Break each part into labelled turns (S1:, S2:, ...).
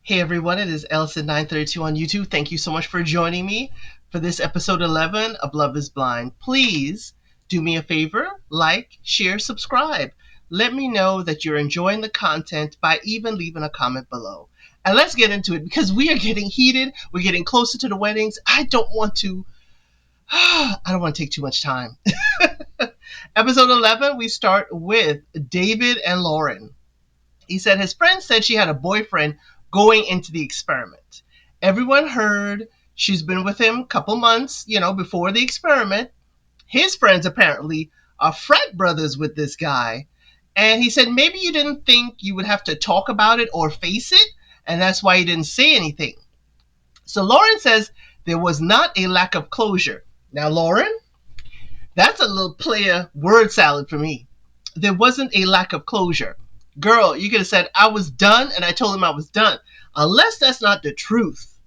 S1: Hey everyone, it is Elson932 on YouTube. Thank you so much for joining me for this episode 11 of Love is Blind. Please do me a favor, like, share, subscribe. Let me know that you're enjoying the content by even leaving a comment below. And let's get into it because we are getting heated. We're getting closer to the weddings. I don't want to take too much time. Episode 11, we start with David and Lauren. He said his friend said she had a boyfriend going into the experiment. Everyone heard she's been with him a couple months, before the experiment. His friends apparently are frat brothers with this guy. And he said maybe you didn't think you would have to talk about it or face it, and that's why you didn't say anything. So Lauren says there was not a lack of closure. Now, Lauren, that's a little player word salad for me. There wasn't a lack of closure. Girl, you could have said, I was done, and I told him I was done. Unless that's not the truth.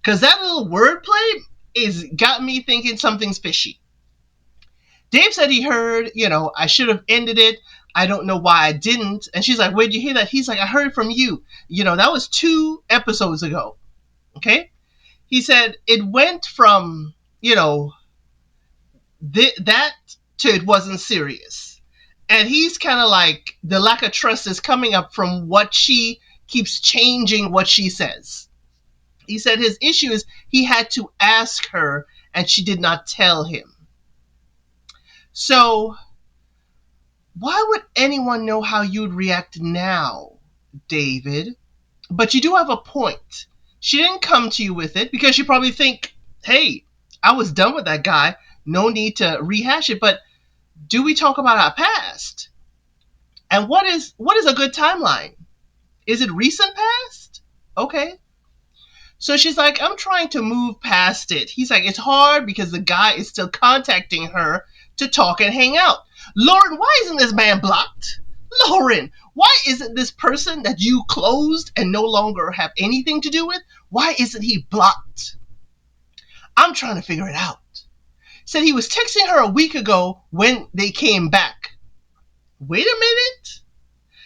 S1: Because that little wordplay is got me thinking something's fishy. Dave said he heard, I should have ended it. I don't know why I didn't. And she's like, where'd you hear that? He's like, I heard it from you. That was 2 episodes ago. Okay? He said it went from, that to it wasn't serious. And he's kind of like, the lack of trust is coming up from what she keeps changing what she says. He said his issue is he had to ask her and she did not tell him. So, why would anyone know how you'd react now, David? But you do have a point. She didn't come to you with it because you probably think, hey, I was done with that guy. No need to rehash it. But do we talk about our past? And what is a good timeline? Is it recent past? Okay. So she's like, I'm trying to move past it. He's like, it's hard because the guy is still contacting her to talk and hang out. Lauren, why isn't this man blocked? Lauren, why isn't this person that you closed and no longer have anything to do with, why isn't he blocked? I'm trying to figure it out. Said he was texting her a week ago when they came back. Wait a minute.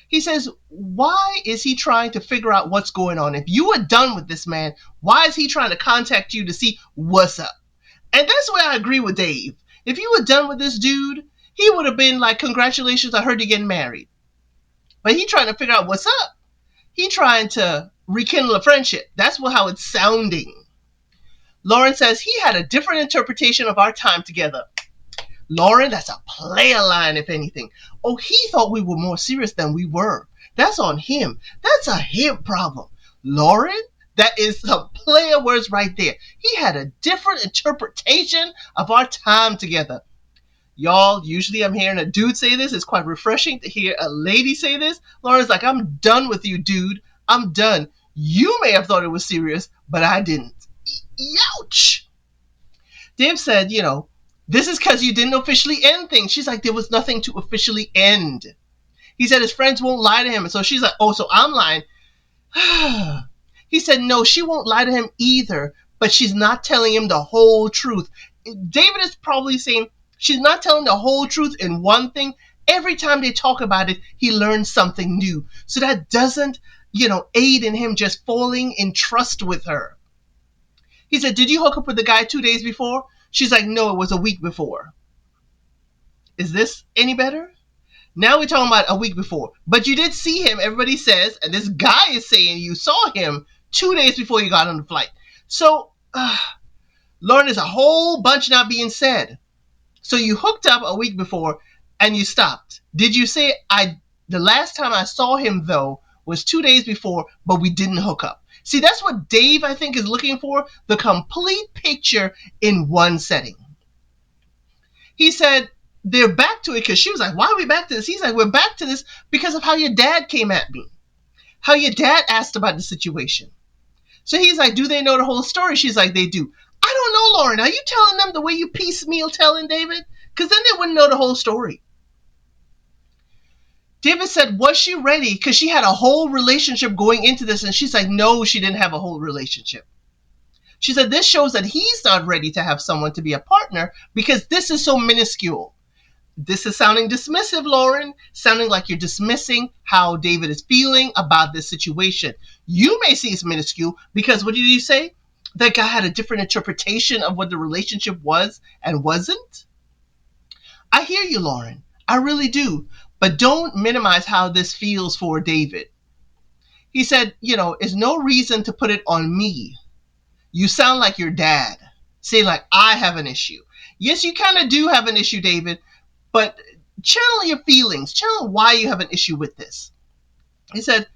S1: He says, why is he trying to figure out what's going on? If you were done with this man, why is he trying to contact you to see what's up? And that's where I agree with Dave. If you were done with this dude, he would have been like, congratulations, I heard you're getting married. But he trying to figure out what's up. He trying to rekindle a friendship. That's how it's sounding. Lauren says he had a different interpretation of our time together. Lauren, that's a player line, if anything. Oh, he thought we were more serious than we were. That's on him. That's a him problem. Lauren, that is some player words right there. He had a different interpretation of our time together. Y'all, usually I'm hearing a dude say this. It's quite refreshing to hear a lady say this. Lauren's like, I'm done with you, dude. I'm done. You may have thought it was serious, but I didn't. Youch! Dave said, this is because you didn't officially end things. She's like, there was nothing to officially end. He said his friends won't lie to him. And so she's like, oh, so I'm lying. He said, no, she won't lie to him either, but she's not telling him the whole truth. David is probably saying she's not telling the whole truth in one thing. Every time they talk about it, he learns something new. So that doesn't, aid in him just falling in trust with her. He said, did you hook up with the guy 2 days before? She's like, no, it was a week before. Is this any better? Now we're talking about a week before. But you did see him, everybody says, and this guy is saying you saw him 2 days before you got on the flight. So, Lauren, there's a whole bunch not being said. So you hooked up a week before and you stopped. Did you say, the last time I saw him, though, was 2 days before, but we didn't hook up? See, that's what Dave, I think, is looking for, the complete picture in one setting. He said, they're back to it because she was like, why are we back to this? He's like, we're back to this because of how your dad came at me, how your dad asked about the situation. So he's like, do they know the whole story? She's like, they do. I don't know, Lauren. Are you telling them the way you piecemeal telling David? Because then they wouldn't know the whole story. David said, was she ready? Because she had a whole relationship going into this. And she's like, no, she didn't have a whole relationship. She said, this shows that he's not ready to have someone to be a partner because this is so minuscule. This is sounding dismissive, Lauren, sounding like you're dismissing how David is feeling about this situation. You may see it's minuscule because what did you say? That guy had a different interpretation of what the relationship was and wasn't? I hear you, Lauren. I really do. But don't minimize how this feels for David. He said, there's no reason to put it on me. You sound like your dad. Say like I have an issue. Yes, you kind of do have an issue, David, but channel your feelings. Channel why you have an issue with this. He said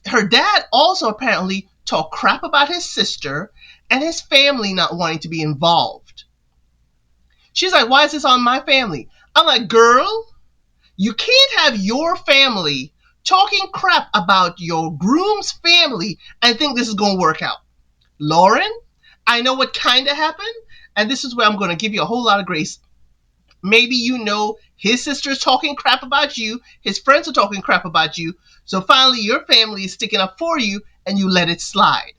S1: her dad also apparently talked crap about his sister and his family not wanting to be involved. She's like, why is this on my family? I'm like, girl, you can't have your family talking crap about your groom's family and think this is going to work out. Lauren, I know what kind of happened, and this is where I'm going to give you a whole lot of grace. Maybe his sister's talking crap about you, his friends are talking crap about you, so finally your family is sticking up for you and you let it slide.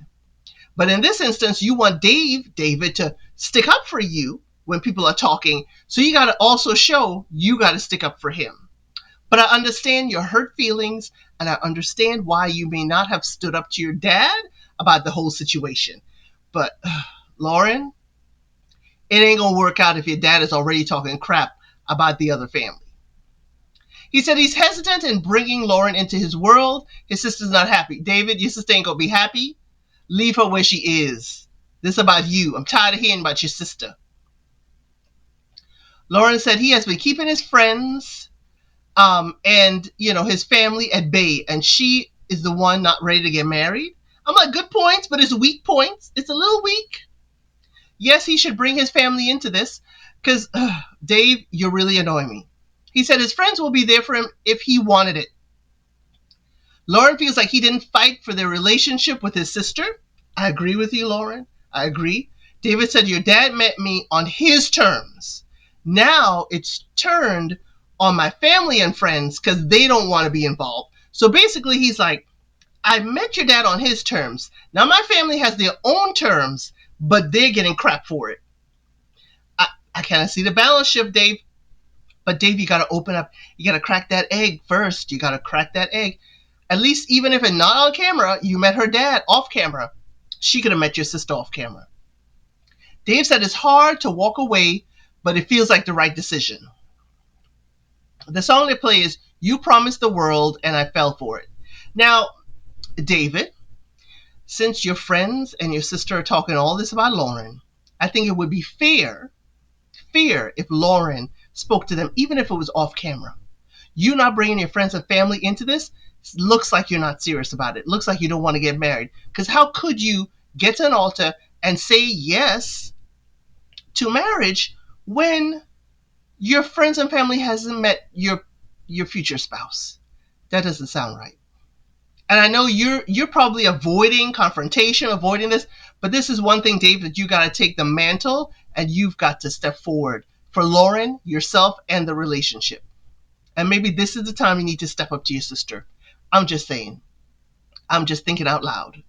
S1: But in this instance, you want David to stick up for you when people are talking, so you got to also show you got to stick up for him. But I understand your hurt feelings, and I understand why you may not have stood up to your dad about the whole situation. But, Lauren, it ain't going to work out if your dad is already talking crap about the other family. He said he's hesitant in bringing Lauren into his world. His sister's not happy. David, your sister ain't going to be happy. Leave her where she is. This is about you. I'm tired of hearing about your sister. Lauren said he has been keeping his friends and his family at bay, and she is the one not ready to get married. I'm like, good points, but it's weak points. It's a little weak. Yes, he should bring his family into this because, Dave, you're really annoying me. He said his friends will be there for him if he wanted it. Lauren feels like he didn't fight for their relationship with his sister. I agree with you, Lauren. I agree. David said your dad met me on his terms. Now it's turned on my family and friends because they don't want to be involved. So basically he's like, I met your dad on his terms. Now my family has their own terms, but they're getting crap for it. I kind of see the balance shift, Dave. But Dave, you got to open up. You got to crack that egg first. You got to crack that egg. At least even if it's not on camera, you met her dad off camera. She could have met your sister off camera. Dave said it's hard to walk away, but it feels like the right decision. The song they play is You Promised the World and I Fell for It. Now, David, since your friends and your sister are talking all this about Lauren, I think it would be fair if Lauren spoke to them, even if it was off camera. You not bringing your friends and family into this looks like you're not serious about it. Looks like you don't want to get married. Because how could you get to an altar and say yes to marriage when your friends and family hasn't met your future spouse? That doesn't sound right. And I know you're probably avoiding confrontation, avoiding this, but this is one thing, Dave, that you got to take the mantle and you've got to step forward for Lauren, yourself, and the relationship. And maybe this is the time you need to step up to your sister. I'm just saying. I'm just thinking out loud.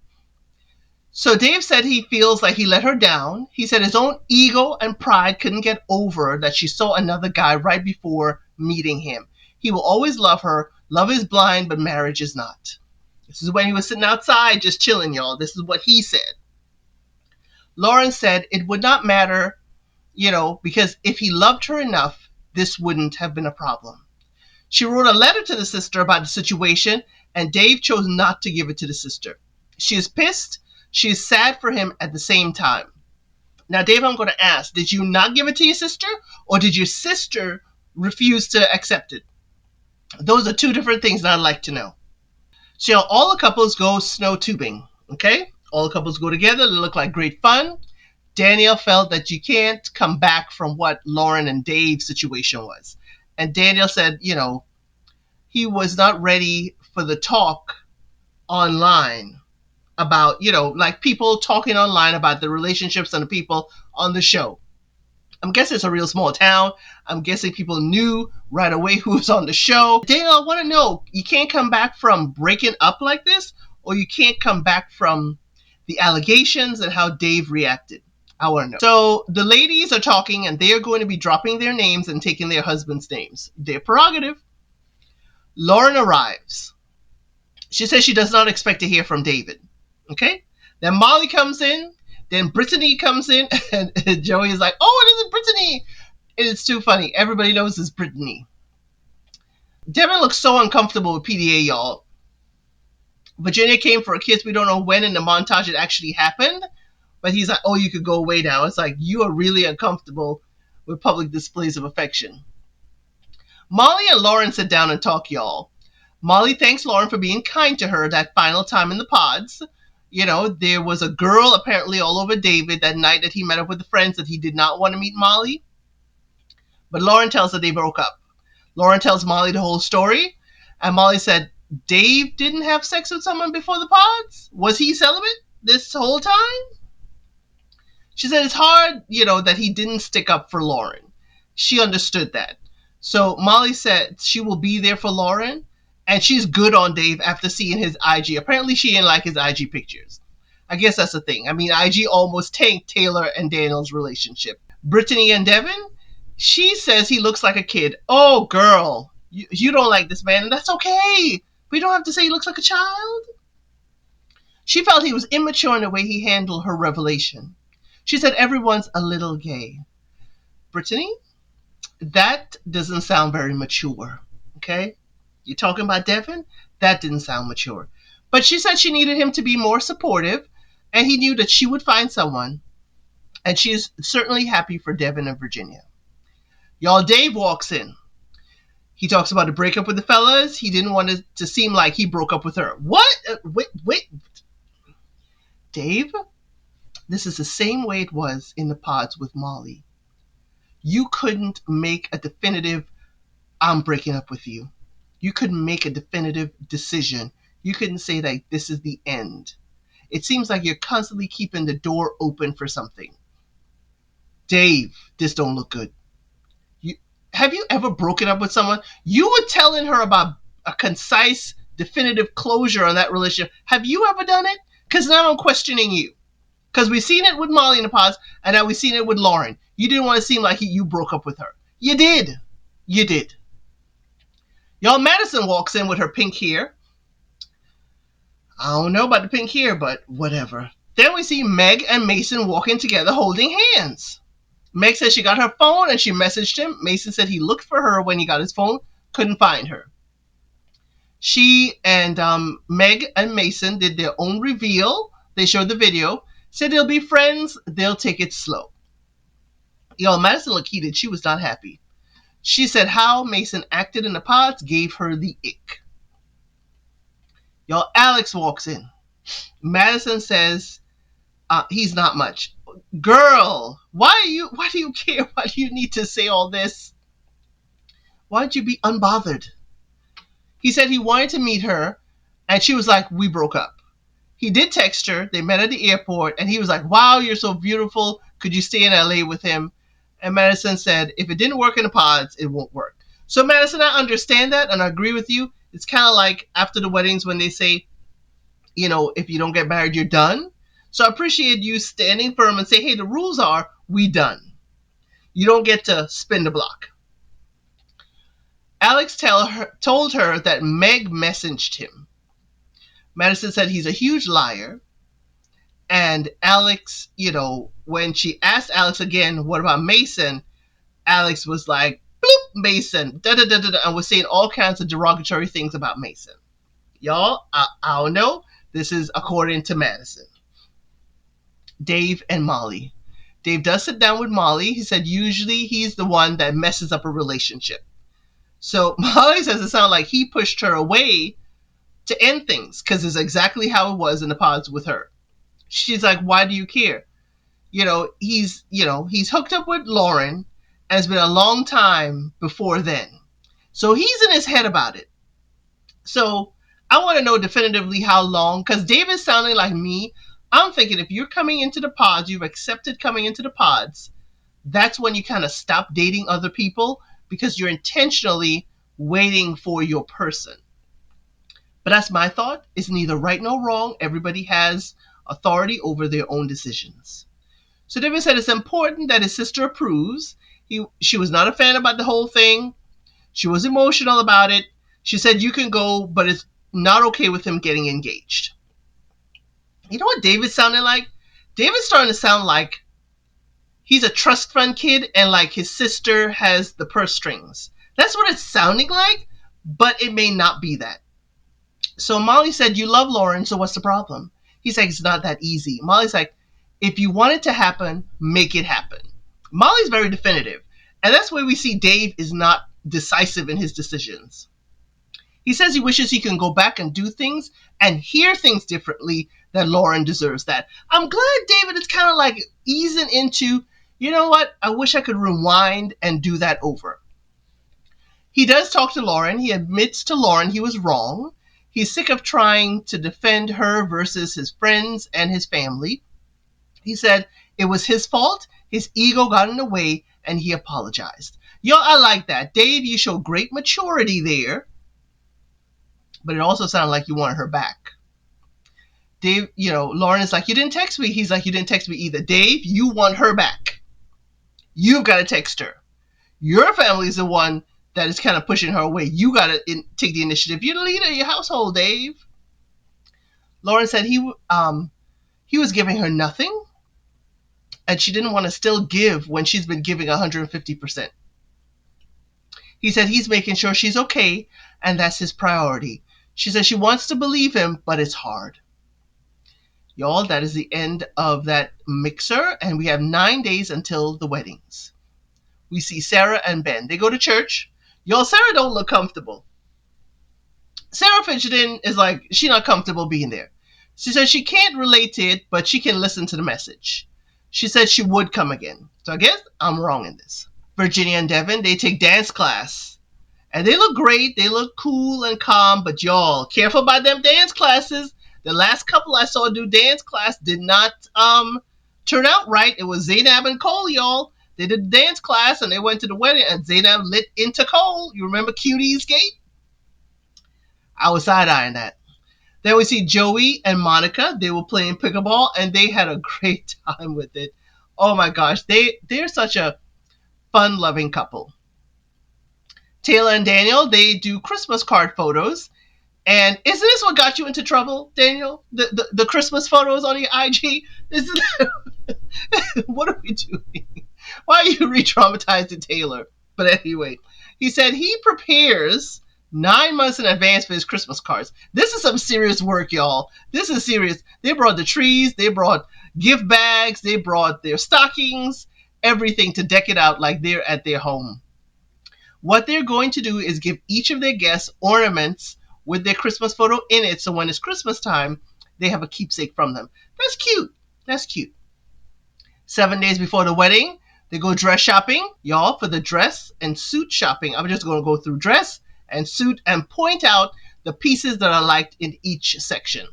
S1: So Dave said he feels like he let her down. He said his own ego and pride couldn't get over that she saw another guy right before meeting him. He will always love her. Love is blind, but marriage is not. This is when he was sitting outside just chilling, y'all. This is what he said. Lauren said it would not matter, because if he loved her enough, this wouldn't have been a problem. She wrote a letter to the sister about the situation, and Dave chose not to give it to the sister. She is pissed. She is sad for him at the same time. Now, Dave, I'm going to ask, did you not give it to your sister, or did your sister refuse to accept it? Those are two different things that I'd like to know. So, all the couples go snow tubing, okay? All the couples go together. They look like great fun. Daniel felt that you can't come back from what Lauren and Dave's situation was. And Daniel said, he was not ready for the talk online about, like people talking online about the relationships and the people on the show. I'm guessing it's a real small town. I'm guessing people knew right away who was on the show. Daniel, I want to know, you can't come back from breaking up like this, or you can't come back from the allegations and how Dave reacted. I want to know. So the ladies are talking and they are going to be dropping their names and taking their husbands' names. Their prerogative. Lauren arrives. She says she does not expect to hear from David. Okay? Then Molly comes in. Then Brittany comes in. And Joey is like, oh, it isn't Brittany. And it's too funny. Everybody knows it's Brittany. Devin looks so uncomfortable with PDA, y'all. Virginia came for a kiss. We don't know when in the montage it actually happened. But he's like, oh, you could go away now. It's like, you are really uncomfortable with public displays of affection. Molly and Lauren sit down and talk, y'all. Molly thanks Lauren for being kind to her that final time in the pods. You know, there was a girl apparently all over David that night that he met up with the friends that he did not want to meet Molly. But Lauren tells her they broke up. Lauren tells Molly the whole story. And Molly said, Dave didn't have sex with someone before the pods? Was he celibate this whole time? She said it's hard, that he didn't stick up for Lauren. She understood that. So Molly said she will be there for Lauren, and she's good on Dave after seeing his IG. Apparently she didn't like his IG pictures. I guess that's the thing. I mean, IG almost tanked Taylor and Daniel's relationship. Brittany and Devin, she says he looks like a kid. Oh, girl, you don't like this man, and that's okay. We don't have to say he looks like a child. She felt he was immature in the way he handled her revelation. She said everyone's a little gay. Brittany, that doesn't sound very mature, okay? You're talking about Devin? That didn't sound mature. But she said she needed him to be more supportive, and he knew that she would find someone, and she is certainly happy for Devin and Virginia. Y'all, Dave walks in. He talks about a breakup with the fellas. He didn't want it to seem like he broke up with her. What? Wait. Dave? This is the same way it was in the pods with Molly. You couldn't make a definitive, I'm breaking up with you. You couldn't make a definitive decision. You couldn't say that this is the end. It seems like you're constantly keeping the door open for something. Dave, this don't look good. Have you ever broken up with someone? You were telling her about a concise, definitive closure on that relationship. Have you ever done it? Because now I'm questioning you. Because we've seen it with Molly in the pods, and now we've seen it with Lauren. You didn't want to seem like you broke up with her. You did. You did. Y'all, Madison walks in with her pink hair. I don't know about the pink hair, but whatever. Then we see Meg and Mason walking together holding hands. Meg says she got her phone and she messaged him. Mason said he looked for her when he got his phone, couldn't find her. She and Meg and Mason did their own reveal. They showed the video. Said they'll be friends. They'll take it slow. Yo, Madison looked heated. She was not happy. She said how Mason acted in the pods gave her the ick. Yo, Alex walks in. Madison says he's not much. Girl, why do you care? Why do you need to say all this? Why'd you be unbothered? He said he wanted to meet her, and she was like, we broke up. He did text her. They met at the airport, and he was like, wow, you're so beautiful. Could you stay in LA with him? And Madison said, if it didn't work in the pods, it won't work. So, Madison, I understand that, and I agree with you. It's kind of like after the weddings when they say, if you don't get married, you're done. So I appreciate you standing firm and say, hey, the rules are, we done. You don't get to spin the block. Alex told her that Meg messaged him. Madison said he's a huge liar. And Alex, when she asked Alex again, what about Mason? Alex was like, bloop, Mason, da-da-da-da-da, and was saying all kinds of derogatory things about Mason. Y'all, I don't know. This is according to Madison. Dave and Molly. Dave does sit down with Molly. He said usually he's the one that messes up a relationship. So Molly says it sounded like he pushed her away to end things because it's exactly how it was in the pods with her. She's like, why do you care? He's hooked up with Lauren and it's been a long time before then. So he's in his head about it. So I want to know definitively how long, because David's sounding like me. I'm thinking if you're coming into the pods, you've accepted coming into the pods, that's when you kind of stop dating other people because you're intentionally waiting for your person. But that's my thought. It's neither right nor wrong. Everybody has authority over their own decisions. So David said it's important that his sister approves. She was not a fan about the whole thing. She was emotional about it. She said, you can go, but it's not okay with him getting engaged. You know what David sounded like? David's starting to sound like he's a trust fund kid and like his sister has the purse strings. That's what it's sounding like, but it may not be that. So Molly said, you love Lauren, so what's the problem? He's like, it's not that easy. Molly's like, if you want it to happen, make it happen. Molly's very definitive. And that's where we see Dave is not decisive in his decisions. He says he wishes he can go back and do things and hear things differently, that Lauren deserves that. I'm glad David is kind of like easing into, you know what, I wish I could rewind and do that over. He does talk to Lauren. He admits to Lauren he was wrong. He's sick of trying to defend her versus his friends and his family. He said it was his fault. His ego got in the way and he apologized. Yo, I like that. Dave, you show great maturity there. But it also sounded like you wanted her back. Dave, Lauren is like, you didn't text me. He's like, you didn't text me either. Dave, you want her back. You've got to text her. Your family is the one that is kind of pushing her away. You got to take the initiative. You're the leader of your household, Dave. Lauren said he was giving her nothing, and she didn't want to still give when she's been giving 150%. He said he's making sure she's okay, and that's his priority. She said she wants to believe him, but it's hard. Y'all, that is the end of that mixer, and we have 9 days until the weddings. We see Sarah and Ben. They go to church. Y'all, Sarah don't look comfortable. Sarah fidgeting is like, she's not comfortable being there. She says she can't relate to it, but she can listen to the message. She said she would come again. So I guess I'm wrong in this. Virginia and Devin, they take dance class. And they look great. They look cool and calm. But y'all, careful about them dance classes. The last couple I saw do dance class did not turn out right. It was Zainab and Cole, y'all. They did dance class and they went to the wedding and Zainab lit into Cole. You remember Cutie's Gate? I was side-eyeing that. Then we see Joey and Monica. They were playing pickleball and they had a great time with it. Oh my gosh, they're such a fun-loving couple. Taylor and Daniel, they do Christmas card photos. And isn't this what got you into trouble, Daniel? The Christmas photos on your IG? Isn't that, what are we doing? Why are you re-traumatizing Taylor? But anyway, he said he prepares 9 months in advance for his Christmas cards. This is some serious work, y'all. This is serious. They brought the trees. They brought gift bags. They brought their stockings, everything to deck it out like they're at their home. What they're going to do is give each of their guests ornaments with their Christmas photo in it, so when it's Christmas time, they have a keepsake from them. That's cute. That's cute. 7 days before the wedding, they go dress shopping. Y'all, for the dress and suit shopping, I'm just going to go through dress and suit and point out the pieces that are liked in each section.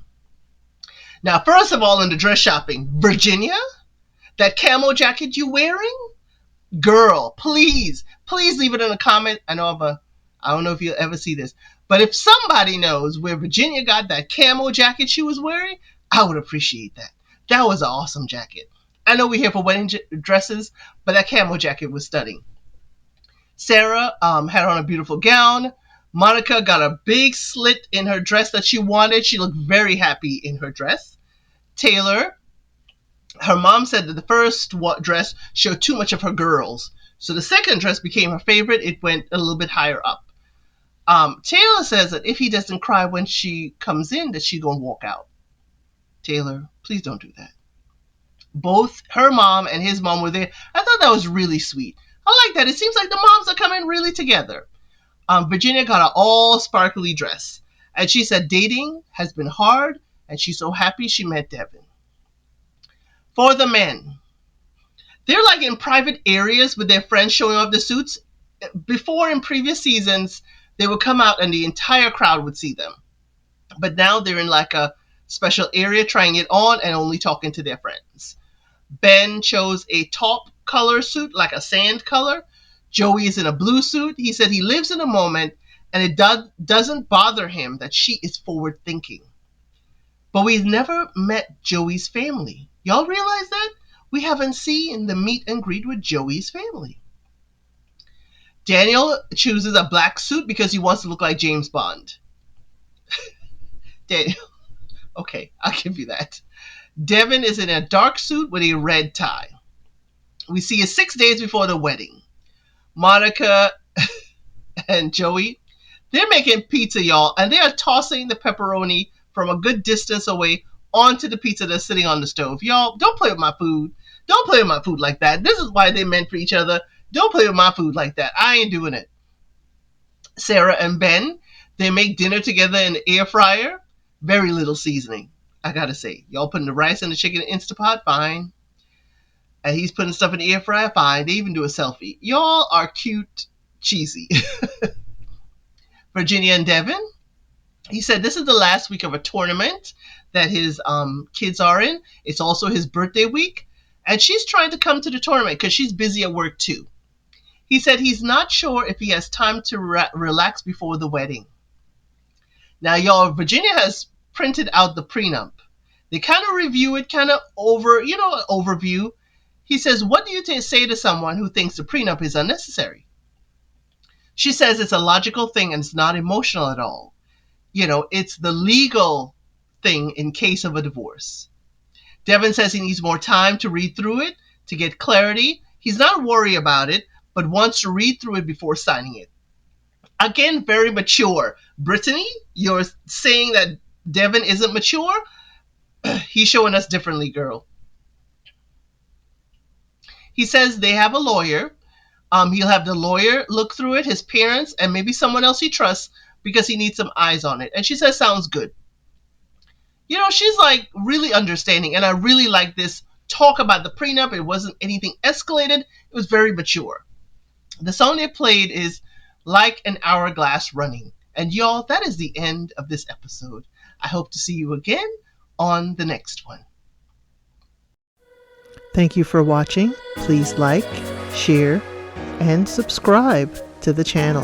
S1: Now, first of all, in the dress shopping, Virginia, that camo jacket you wearing? Girl, please leave it in a comment. I don't know if you'll ever see this, but if somebody knows where Virginia got that camo jacket she was wearing, I would appreciate that. That was an awesome jacket. I know we're here for wedding dresses, but that camo jacket was stunning. Sarah had on a beautiful gown. Monica got a big slit in her dress that she wanted. She looked very happy in her dress. Taylor, her mom said that the first dress showed too much of her girls. So the second dress became her favorite. It went a little bit higher up. Taylor says that if he doesn't cry when she comes in, that she's going to walk out. Taylor, please don't do that. Both her mom and his mom were there. I thought that was really sweet. I like that. It seems like the moms are coming really together. Virginia got an all sparkly dress. And she said dating has been hard, and she's so happy she met Devin. For the men, they're like in private areas with their friends showing off the suits. Before, in previous seasons, they would come out and the entire crowd would see them. But now they're in like a special area trying it on and only talking to their friends. Ben chose a taupe color suit, like a sand color. Joey is in a blue suit. He said he lives in a moment and it doesn't bother him that she is forward thinking. But we've never met Joey's family. Y'all realize that? We haven't seen the meet and greet with Joey's family. Daniel chooses a black suit because he wants to look like James Bond. Daniel, okay, I'll give you that. Devin is in a dark suit with a red tie. We see it 6 days before the wedding. Monica and Joey, they're making pizza, y'all, and they are tossing the pepperoni from a good distance away onto the pizza that's sitting on the stove. Y'all, don't play with my food. Don't play with my food like that. This is why they're meant for each other. Don't play with my food like that. I ain't doing it. Sarah and Ben, they make dinner together in the air fryer. Very little seasoning, I gotta say. Y'all putting the rice and the chicken in Instapot? Fine. And he's putting stuff in the air fryer? Fine. They even do a selfie. Y'all are cute, cheesy. Virginia and Devin, he said this is the last week of a tournament that his kids are in. It's also his birthday week. And she's trying to come to the tournament because she's busy at work too. He said he's not sure if he has time to relax before the wedding. Now, y'all, Virginia has printed out the prenup. They kind of review it, kind of overview. He says, what do you say to someone who thinks the prenup is unnecessary? She says it's a logical thing and it's not emotional at all. It's the legal thing in case of a divorce. Devin says he needs more time to read through it to get clarity. He's not worried about it, but wants to read through it before signing it. Again, very mature. Brittany, you're saying that Devin isn't mature? He's showing us differently, girl. He says they have a lawyer. He'll have the lawyer look through it, his parents, and maybe someone else he trusts because he needs some eyes on it. And she says, sounds good. She's like really understanding. And I really like this talk about the prenup. It wasn't anything escalated. It was very mature. The song they played is Like an Hourglass Running. And y'all, that is the end of this episode. I hope to see you again on the next one.
S2: Thank you for watching. Please like, share, and subscribe to the channel.